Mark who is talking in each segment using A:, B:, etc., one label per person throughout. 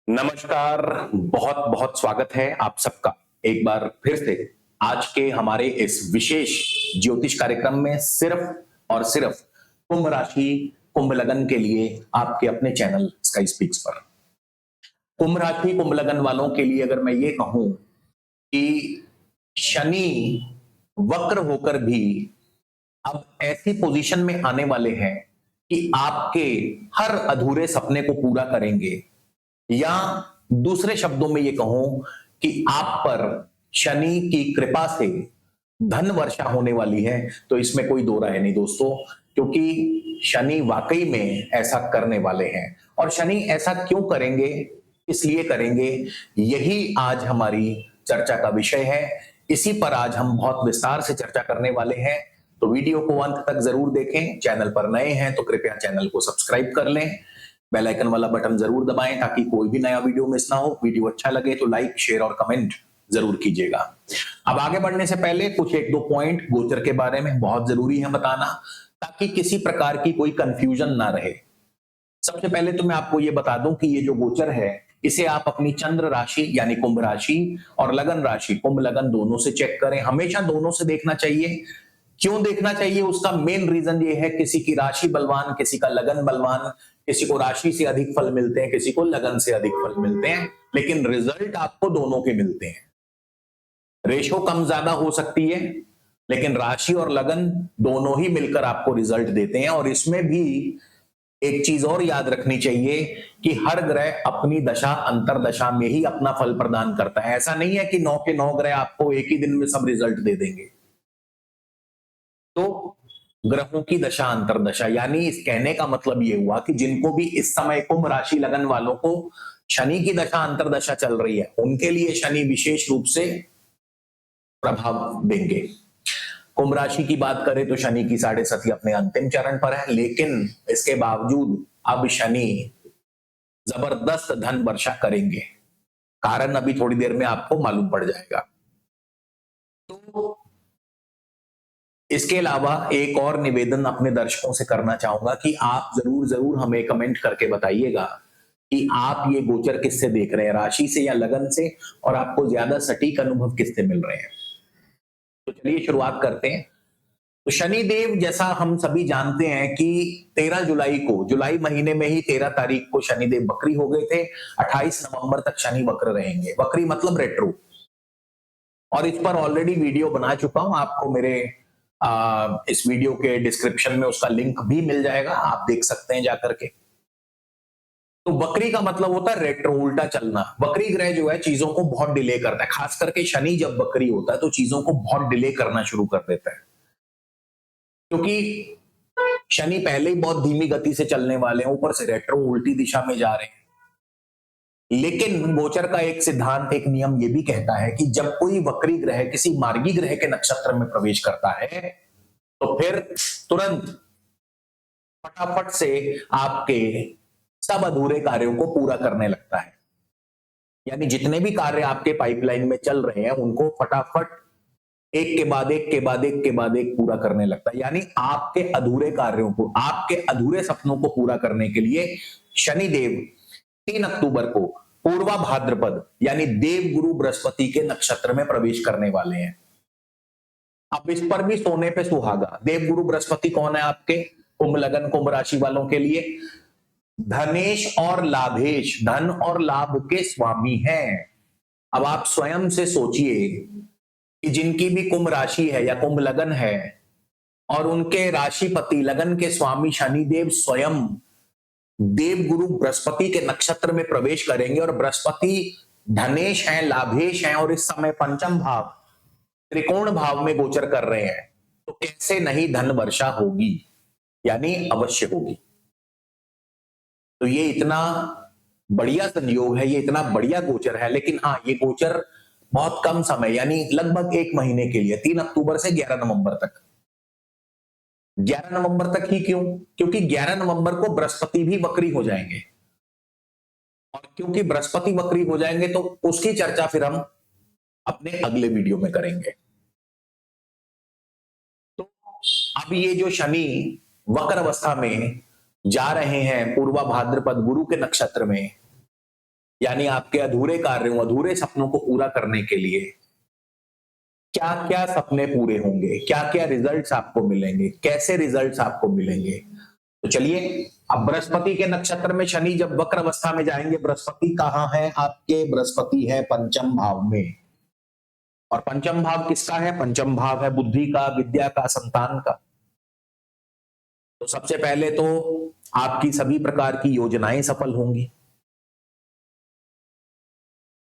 A: नमस्कार। बहुत बहुत स्वागत है आप सबका एक बार फिर से आज के हमारे इस विशेष ज्योतिष कार्यक्रम में सिर्फ और सिर्फ कुंभ राशि कुंभ लगन के लिए आपके अपने चैनल स्काई स्पीक्स पर। कुंभ राशि कुंभ लगन वालों के लिए अगर मैं ये कहूं कि शनि वक्र होकर भी अब ऐसी पोजीशन में आने वाले हैं कि आपके हर अधूरे सपने को पूरा करेंगे, या दूसरे शब्दों में ये कहूं कि आप पर शनि की कृपा से धन वर्षा होने वाली है। तो इसमें कोई दो राय नहीं दोस्तों, क्योंकि शनि वाकई में ऐसा करने वाले हैं। और शनि ऐसा क्यों करेंगे, इसलिए करेंगे, यही आज हमारी चर्चा का विषय है। इसी पर आज हम बहुत विस्तार से चर्चा करने वाले हैं। तो वीडियो को अंत तक जरूर देखें। चैनल पर नए हैं तो कृपया चैनल को सब्सक्राइब कर लें, बेल आइकन वाला बटन जरूर दबाएं ताकि कोई भी नया वीडियो मिस ना हो। वीडियो अच्छा लगे तो लाइक शेयर और कमेंट जरूर कीजिएगा। अब आगे बढ़ने से पहले कुछ एक दो पॉइंट गोचर के बारे में बहुत जरूरी है बताना, ताकि किसी प्रकार की कोई कंफ्यूजन ना रहे। सबसे पहले तो मैं आपको ये बता दूं कि ये जो गोचर है इसे आप अपनी चंद्र राशि यानी कुंभ राशि और लगन राशि कुंभ लगन दोनों से चेक करें। हमेशा दोनों से देखना चाहिए। क्यों देखना चाहिए, उसका मेन रीजन ये है, किसी की राशि बलवान, किसी का लगन बलवान, किसी को राशि से अधिक फल मिलते हैं, किसी को लगन से अधिक फल मिलते हैं, लेकिन रिजल्ट आपको दोनों के मिलते हैं। रेशो कम ज्यादा हो सकती है, लेकिन राशि और लगन दोनों ही मिलकर आपको रिजल्ट देते हैं। और इसमें भी एक चीज और याद रखनी चाहिए कि हर ग्रह अपनी दशा अंतरदशा में ही अपना फल प्रदान करता है। ऐसा नहीं है कि 9 के 9 ग्रह आपको एक ही दिन में सब रिजल्ट दे देंगे। तो ग्रहों की दशा अंतरदशा, यानी इस कहने का मतलब ये हुआ कि जिनको भी इस समय कुंभ राशि लगन वालों को शनि की दशा अंतरदशा चल रही है, उनके लिए शनि विशेष रूप से प्रभाव देंगे। कुंभ राशि की बात करें तो शनि की 7.5 अपने अंतिम चरण पर है, लेकिन इसके बावजूद अब शनि जबरदस्त धन वर्षा करेंगे। कारण अभी थोड़ी देर में आपको मालूम पड़ जाएगा। तो इसके अलावा एक और निवेदन अपने दर्शकों से करना चाहूंगा कि आप जरूर जरूर हमें कमेंट करके बताइएगा कि आप ये गोचर किससे देख रहे हैं, राशि से या लगन से, और आपको ज्यादा सटीक अनुभव किससे मिल रहे हैं। तो चलिए शुरुआत करते हैं। तो शनि देव, जैसा हम सभी जानते हैं कि 13 जुलाई को, जुलाई महीने में ही 13 तारीख को शनि देव वक्री हो गए थे। 28 नवंबर तक शनि वक्र रहेंगे। वक्री मतलब रेट्रो। और इस पर ऑलरेडी वीडियो बना चुका हूं, आपको मेरे इस वीडियो के डिस्क्रिप्शन में उसका लिंक भी मिल जाएगा, आप देख सकते हैं जाकर के। तो वक्री का मतलब होता है रेट्रो, उल्टा चलना। वक्री ग्रह जो है चीजों को बहुत डिले करता है, खास करके शनि जब वक्री होता है तो चीजों को बहुत डिले करना शुरू कर देता है, क्योंकि शनि पहले ही बहुत धीमी गति से चलने वाले हैं, ऊपर से रेट्रो उल्टी दिशा में जा रहे हैं। लेकिन गोचर का एक सिद्धांत, एक नियम ये भी कहता है कि जब कोई वक्री ग्रह किसी मार्गी ग्रह के नक्षत्र में प्रवेश करता है तो फिर तुरंत फटाफट से आपके सब अधूरे कार्यों को पूरा करने लगता है। यानी जितने भी कार्य आपके पाइपलाइन में चल रहे हैं उनको फटाफट एक के बाद एक के बाद एक के बाद एक पूरा करने लगता है। यानी आपके अधूरे कार्यों को, आपके अधूरे सपनों को पूरा करने के लिए शनिदेव 3 अक्टूबर को पूर्वा भाद्रपद यानी देव गुरु बृहस्पति के नक्षत्र में प्रवेश करने वाले हैं। अब इस पर भी सोने पे सुहागा। देव गुरु बृहस्पति कौन है आपके कुंभ लगन कुंभ राशि वालों के लिए? धनेश और लाभेश, धन और लाभ के स्वामी हैं। अब आप स्वयं से सोचिए कि जिनकी भी कुंभ राशि है या कुंभ लगन है और उनके राशिपति लगन के स्वामी शनिदेव स्वयं देव गुरु बृहस्पति के नक्षत्र में प्रवेश करेंगे, और बृहस्पति धनेश हैं, लाभेश हैं, और इस समय पंचम भाव त्रिकोण भाव में गोचर कर रहे हैं। तो कैसे नहीं धन वर्षा होगी, यानी अवश्य होगी। तो ये इतना बढ़िया संयोग है, ये इतना बढ़िया गोचर है। लेकिन हाँ, ये गोचर बहुत कम समय यानी लगभग 1 महीने के लिए, 3 अक्टूबर से 11 नवंबर तक। 11 नवंबर तक ही क्यों? क्योंकि 11 नवंबर को बृहस्पति भी वक्री हो जाएंगे, और क्योंकि बृहस्पति वक्री हो जाएंगे तो उसकी चर्चा फिर हम अपने अगले वीडियो में करेंगे। तो अब ये जो शनि वक्र अवस्था में जा रहे हैं पूर्वा भाद्रपद गुरु के नक्षत्र में, यानी आपके अधूरे कार्यों, अधूरे सपनों को पूरा करने के लिए क्या क्या सपने पूरे होंगे, क्या क्या रिजल्ट्स आपको मिलेंगे, कैसे रिजल्ट्स आपको मिलेंगे। तो चलिए, अब बृहस्पति के नक्षत्र में शनि जब वक्र अवस्था में जाएंगे, बृहस्पति कहां है आपके? बृहस्पति है पंचम भाव में। और पंचम भाव किसका है? पंचम भाव है बुद्धि का, विद्या का, संतान का। तो सबसे पहले तो आपकी सभी प्रकार की योजनाएं सफल होंगी।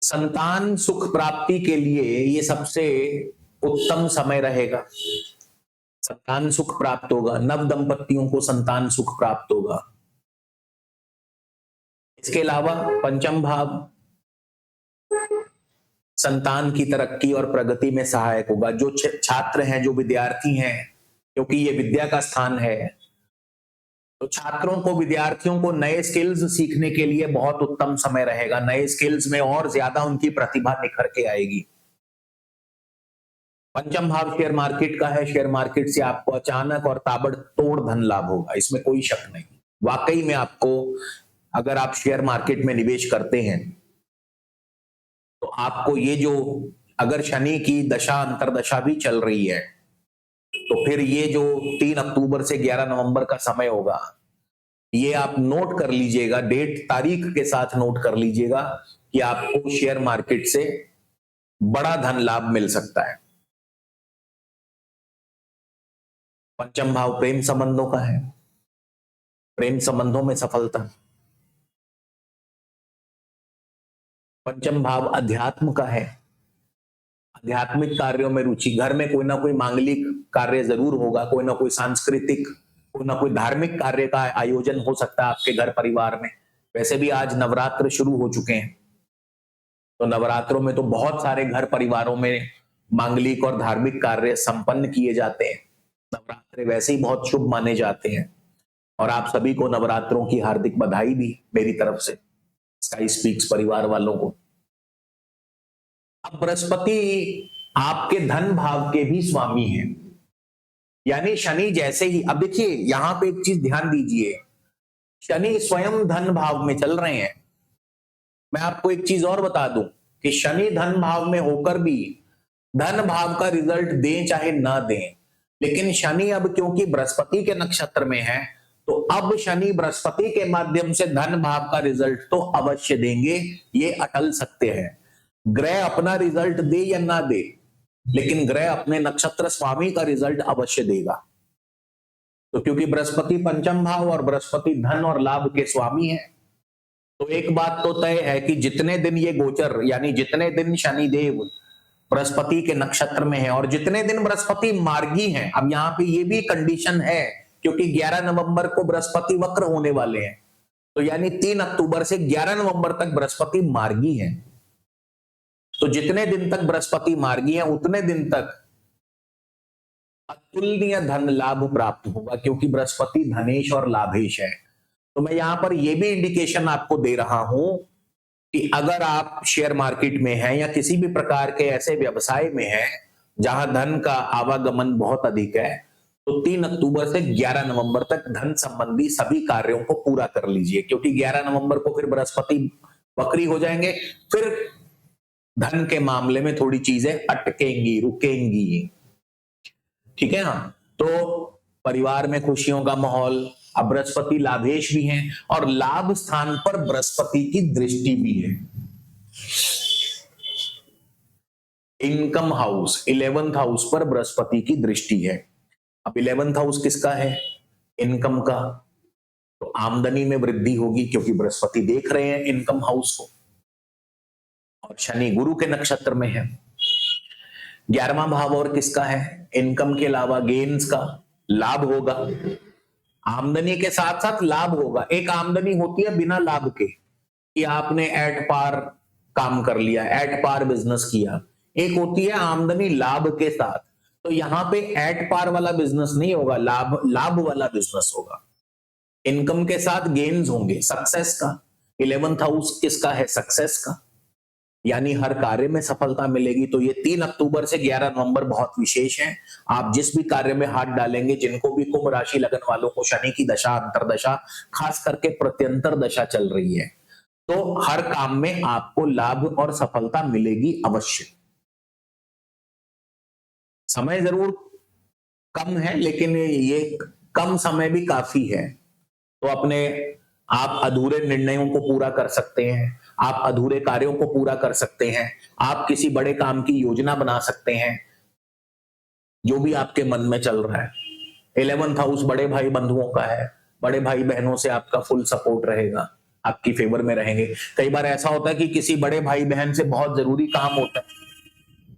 A: संतान सुख प्राप्ति के लिए ये सबसे उत्तम समय रहेगा। संतान सुख प्राप्त होगा, नव दंपतियों को संतान सुख प्राप्त होगा। इसके अलावा पंचम भाव संतान की तरक्की और प्रगति में सहायक होगा। जो छात्र हैं, जो विद्यार्थी हैं, क्योंकि ये विद्या का स्थान है, तो छात्रों को, विद्यार्थियों को नए स्किल्स सीखने के लिए बहुत उत्तम समय रहेगा। नए स्किल्स में और ज्यादा उनकी प्रतिभा निखर के आएगी। पंचम भाव शेयर मार्केट का है। शेयर मार्केट से आपको अचानक और ताबड़तोड़ धन लाभ होगा, इसमें कोई शक नहीं। वाकई में आपको, अगर आप शेयर मार्केट में निवेश करते हैं तो आपको ये जो, अगर शनि की दशा अंतरदशा भी चल रही है, तो फिर ये जो 3 अक्टूबर से 11 नवंबर का समय होगा, ये आप नोट कर लीजिएगा, डेट तारीख के साथ नोट कर लीजिएगा कि आपको शेयर मार्केट से बड़ा धन लाभ मिल सकता है। पंचम भाव प्रेम संबंधों का है। प्रेम संबंधों में सफलता। पंचम भाव अध्यात्म का है। आध्यात्मिक कार्यों में रुचि। घर में कोई ना कोई मांगलिक कार्य जरूर होगा, कोई ना कोई सांस्कृतिक, कोई ना कोई धार्मिक कार्य का आयोजन हो सकता है आपके घर परिवार में। वैसे भी आज नवरात्र शुरू हो चुके हैं, तो नवरात्रों में तो बहुत सारे घर परिवारों में मांगलिक और धार्मिक कार्य संपन्न किए जाते हैं। नवरात्र वैसे ही बहुत शुभ माने जाते हैं, और आप सभी को नवरात्रों की हार्दिक बधाई भी मेरी तरफ से, स्काई स्पीक्स परिवार वालों को। अब बृहस्पति आपके धन भाव के भी स्वामी हैं, यानी शनि जैसे ही, अब देखिए यहां पे एक चीज ध्यान दीजिए, शनि स्वयं धन भाव में चल रहे हैं। मैं आपको एक चीज और बता दूं कि शनि धन भाव में होकर भी धन भाव का रिजल्ट दें चाहे ना दें, लेकिन शनि अब क्योंकि बृहस्पति के नक्षत्र में है, तो अब शनि बृहस्पति के माध्यम से धन भाव का रिजल्ट तो अवश्य देंगे, ये अटल सत्य है। ग्रह अपना रिजल्ट दे या ना दे, लेकिन ग्रह अपने नक्षत्र स्वामी का रिजल्ट अवश्य देगा। तो क्योंकि बृहस्पति पंचम भाव और बृहस्पति धन और लाभ के स्वामी है, तो एक बात तो तय है कि जितने दिन ये गोचर, यानी जितने दिन शनिदेव बृहस्पति के नक्षत्र में है और जितने दिन बृहस्पति मार्गी हैं, अब यहां पे ये भी कंडीशन है क्योंकि 11 नवंबर को बृहस्पति वक्र होने वाले हैं, तो यानी 3 अक्टूबर से 11 नवंबर तक बृहस्पति मार्गी हैं। तो जितने दिन तक बृहस्पति मार्गी हैं उतने दिन तक अतुलनीय धन लाभ प्राप्त होगा, क्योंकि बृहस्पति धनेश और लाभेश है। तो मैं यहां पर यह भी इंडिकेशन आपको दे रहा हूं कि अगर आप शेयर मार्केट में हैं या किसी भी प्रकार के ऐसे व्यवसाय में हैं जहां धन का आवागमन बहुत अधिक है, तो 3 अक्टूबर से 11 नवंबर तक धन संबंधी सभी कार्यों को पूरा कर लीजिए, क्योंकि 11 नवंबर को फिर बृहस्पति वक्री हो जाएंगे, फिर धन के मामले में थोड़ी चीजें अटकेंगी, रुकेंगी। ठीक है ना? तो परिवार में खुशियों का माहौल। अब बृहस्पति लाभेश भी हैं और लाभ स्थान पर बृहस्पति की दृष्टि भी है। इनकम हाउस 11th हाउस पर बृहस्पति की दृष्टि है। अब 11th हाउस किसका है? इनकम का। तो आमदनी में वृद्धि होगी क्योंकि बृहस्पति देख रहे हैं इनकम हाउस को, और शनि गुरु के नक्षत्र में है। 11वां भाव और किसका है? इनकम के अलावा गेन्स का, लाभ होगा। आमदनी के साथ साथ लाभ होगा। एक आमदनी होती है बिना लाभ के, कि आपने एट पार काम कर लिया, एट पार बिजनेस किया। एक होती है आमदनी लाभ के साथ। तो यहां पे एट पार वाला बिजनेस नहीं होगा, लाभ वाला बिजनेस होगा। इनकम के साथ गेन्स होंगे, सक्सेस का। 11th हाउस किसका है? सक्सेस का, यानी हर कार्य में सफलता मिलेगी। तो ये 3 अक्टूबर से 11 नवंबर बहुत विशेष है। आप जिस भी कार्य में हाथ डालेंगे, जिनको भी कुंभ राशि लगन वालों को शनि की दशा अंतरदशा, खास करके प्रत्यंतर दशा चल रही है, तो हर काम में आपको लाभ और सफलता मिलेगी अवश्य। समय जरूर कम है, लेकिन ये कम समय भी काफी है। तो अपने आप अधूरे निर्णयों को पूरा कर सकते हैं, आप अधूरे कार्यों को पूरा कर सकते हैं, आप किसी बड़े काम की योजना बना सकते हैं, जो भी आपके मन में चल रहा है। 11th हाउस बड़े भाई बंधुओं का है, बड़े भाई बहनों से आपका फुल सपोर्ट रहेगा, आपकी फेवर में रहेंगे। कई बार ऐसा होता है कि किसी बड़े भाई बहन से बहुत जरूरी काम होता है,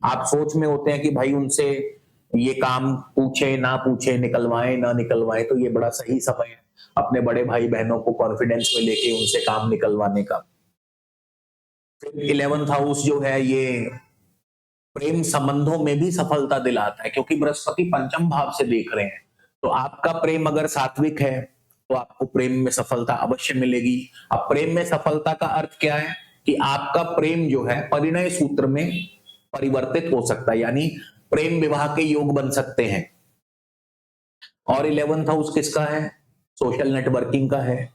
A: आप सोच में होते हैं कि भाई उनसे ये काम पूछे ना पूछे, निकलवाएं ना निकलवाएं, तो ये बड़ा सही समय है अपने बड़े भाई बहनों को कॉन्फिडेंस में लेके उनसे काम निकलवाने का। फिर 11th हाउस जो है ये प्रेम संबंधों में भी सफलता दिलाता है, क्योंकि बृहस्पति पंचम भाव से देख रहे हैं। तो आपका प्रेम अगर सात्विक है तो आपको प्रेम में सफलता अवश्य मिलेगी। अब प्रेम में सफलता का अर्थ क्या है कि आपका प्रेम जो है परिणय सूत्र में परिवर्तित हो सकता है, यानी प्रेम विवाह के योग बन सकते हैं। और 11th हाउस किसका है? सोशल नेटवर्किंग का है,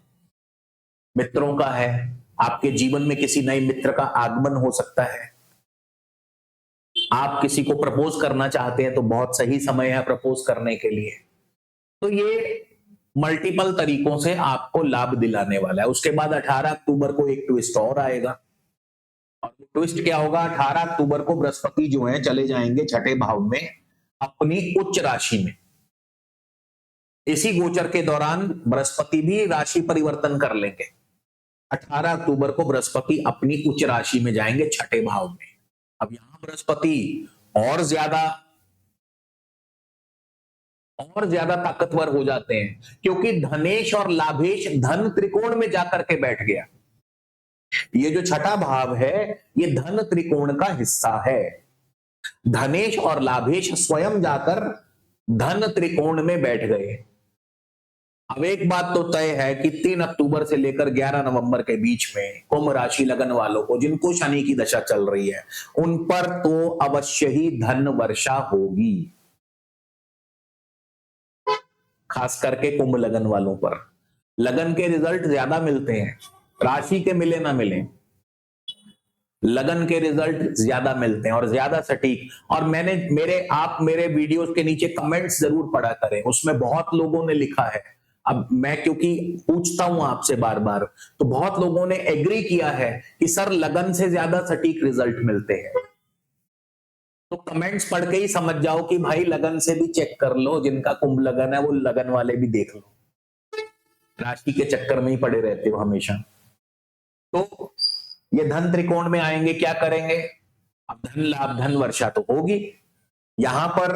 A: मित्रों का है। आपके जीवन में किसी नए मित्र का आगमन हो सकता है। आप किसी को प्रपोज करना चाहते हैं तो बहुत सही समय है प्रपोज करने के लिए। तो ये मल्टीपल तरीकों से आपको लाभ दिलाने वाला है। उसके बाद 18 अक्टूबर को एक ट्विस्ट और आएगा, और ट्विस्ट क्या होगा? 18 अक्टूबर को बृहस्पति जो है चले जाएंगे छठे भाव में अपनी उच्च राशि में। इसी गोचर के दौरान बृहस्पति भी राशि परिवर्तन कर लेंगे। 18 अक्टूबर को बृहस्पति अपनी उच्च राशि में जाएंगे छठे भाव में। अब यहां बृहस्पति और ज्यादा ताकतवर हो जाते हैं, क्योंकि धनेश और लाभेश धन त्रिकोण में जाकर के बैठ गया। ये जो छठा भाव है ये धन त्रिकोण का हिस्सा है। धनेश और लाभेश स्वयं जाकर धन त्रिकोण में बैठ गए। अब एक बात तो तय है कि 3 अक्टूबर से लेकर 11 नवंबर के बीच में कुंभ राशि लगन वालों को, जिनको शनि की दशा चल रही है, उन पर तो अवश्य ही धन वर्षा होगी। खास करके कुंभ लगन वालों पर लगन के रिजल्ट ज्यादा मिलते हैं, राशि के मिले ना मिले, लगन के रिजल्ट ज्यादा मिलते हैं और ज्यादा सटीक। और आप मेरे वीडियोस के नीचे कमेंट्स जरूर पढ़ा करें, उसमें बहुत लोगों ने लिखा है। अब मैं क्योंकि पूछता हूं आपसे बार बार, तो बहुत लोगों ने एग्री किया है कि सर लगन से ज्यादा सटीक रिजल्ट मिलते हैं। तो कमेंट्स पढ़ के ही समझ जाओ कि भाई लगन से भी चेक कर लो, जिनका कुंभ लगन है वो लगन वाले भी देख लो, राशि के चक्कर में ही पड़े रहते हो हमेशा। तो ये धन त्रिकोण में आएंगे, क्या करेंगे? अब धन लाभ धन वर्षा तो होगी। यहां पर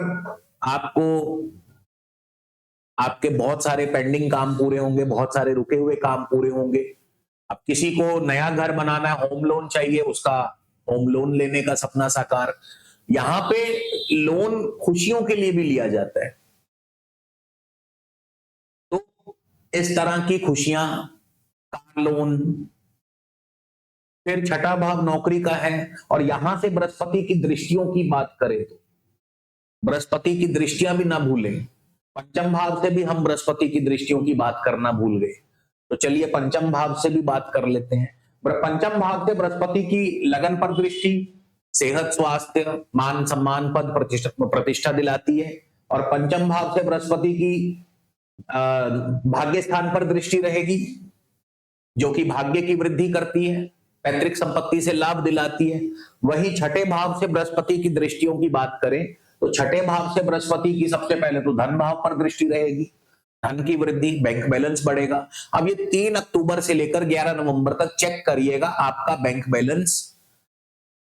A: आपको आपके बहुत सारे पेंडिंग काम पूरे होंगे, बहुत सारे रुके हुए काम पूरे होंगे। अब किसी को नया घर बनाना है, होम लोन चाहिए, उसका होम लोन लेने का सपना साकार। यहां पे लोन खुशियों के लिए भी लिया जाता है, तो इस तरह की खुशियां, कार लोन। फिर छठा भाव नौकरी का है, और यहां से बृहस्पति की दृष्टियों की बात करें तो बृहस्पति की दृष्टियां भी ना भूलें। पंचम भाव से भी हम बृहस्पति की दृष्टियों की बात करना भूल गए, तो चलिए पंचम भाव से भी बात कर लेते हैं। पंचम भाव से बृहस्पति की लगन पर दृष्टि सेहत, स्वास्थ्य, मान सम्मान, पद प्रतिष्ठा दिलाती है। और पंचम भाव से बृहस्पति की भाग्य स्थान पर दृष्टि रहेगी, जो कि भाग्य की वृद्धि करती है, पैतृक संपत्ति से लाभ दिलाती है। वहीं छठे भाव से बृहस्पति की दृष्टियों की बात करें तो छठे भाव से बृहस्पति की सबसे पहले तो धन भाव पर दृष्टि रहेगी, धन की वृद्धि, बैंक बैलेंस बढ़ेगा। अब ये 3 अक्टूबर से लेकर 11 नवंबर तक चेक करिएगा, आपका बैंक बैलेंस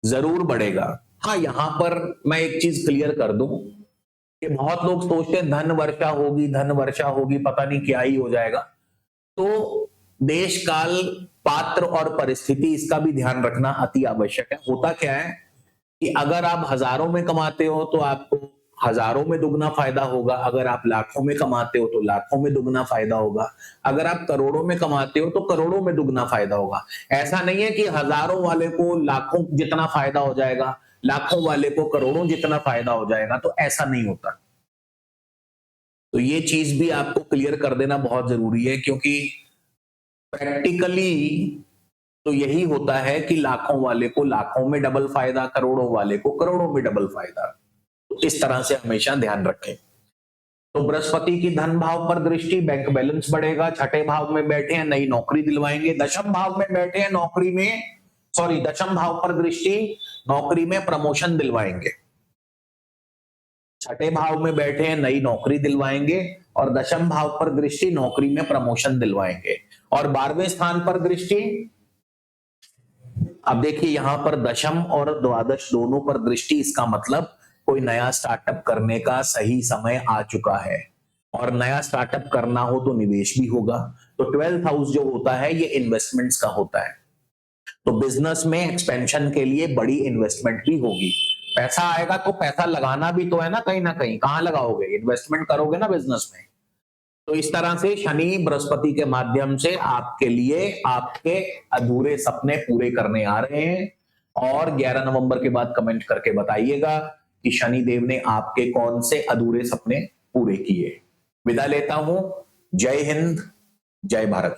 A: जरूर बढ़ेगा। हाँ, यहां पर मैं एक चीज क्लियर कर दूं कि बहुत लोग सोचते हैं धन वर्षा होगी, धन वर्षा होगी, पता नहीं क्या ही हो जाएगा। तो देश काल, पात्र और परिस्थिति, इसका भी ध्यान रखना अति आवश्यक है। होता क्या है कि अगर आप हजारों में कमाते हो तो आपको हजारों में दुगना फायदा होगा, अगर आप लाखों में कमाते हो तो लाखों में दुगना फायदा होगा, अगर आप करोड़ों में कमाते हो तो करोड़ों में दुगना फायदा होगा। ऐसा नहीं है कि हजारों वाले को लाखों जितना फायदा हो जाएगा, लाखों वाले को करोड़ों जितना फायदा हो जाएगा, तो ऐसा नहीं होता। तो ये चीज भी आपको क्लियर कर देना बहुत जरूरी है, क्योंकि प्रैक्टिकली तो यही होता है कि लाखों वाले को लाखों में डबल फायदा, करोड़ों वाले को करोड़ों में डबल फायदा। तो इस तरह से हमेशा ध्यान रखें। तो बृहस्पति की धन भाव पर दृष्टि, बैंक बैलेंस बढ़ेगा। छठे भाव में बैठे हैं, नई नौकरी दिलवाएंगे। दशम भाव में बैठे हैं, नौकरी में दशम भाव पर दृष्टि, नौकरी में प्रमोशन दिलवाएंगे। छठे भाव में बैठे हैं, नई नौकरी दिलवाएंगे। और दशम भाव पर दृष्टि, नौकरी में प्रमोशन दिलवाएंगे। और 12वें स्थान पर दृष्टि, अब देखिए यहां पर दशम और द्वादश दोनों पर दृष्टि, इसका मतलब कोई नया स्टार्टअप करने का सही समय आ चुका है। और नया स्टार्टअप करना हो तो निवेश भी होगा। तो 12th हाउस जो होता है ये इन्वेस्टमेंट्स का होता है। तो बिजनेस में एक्सपेंशन के लिए बड़ी इन्वेस्टमेंट भी होगी। पैसा आएगा तो पैसा लगाना भी तो है ना कहीं, कहां लगाओगे? इन्वेस्टमेंट करोगे ना बिजनेस में। तो इस तरह से शनि बृहस्पति के माध्यम से आपके लिए आपके अधूरे सपने पूरे करने आ रहे हैं। और 11 नवंबर के बाद कमेंट करके बताइएगा कि शनि देव ने आपके कौन से अधूरे सपने पूरे किए। विदा लेता हूं। जय हिंद, जय भारत।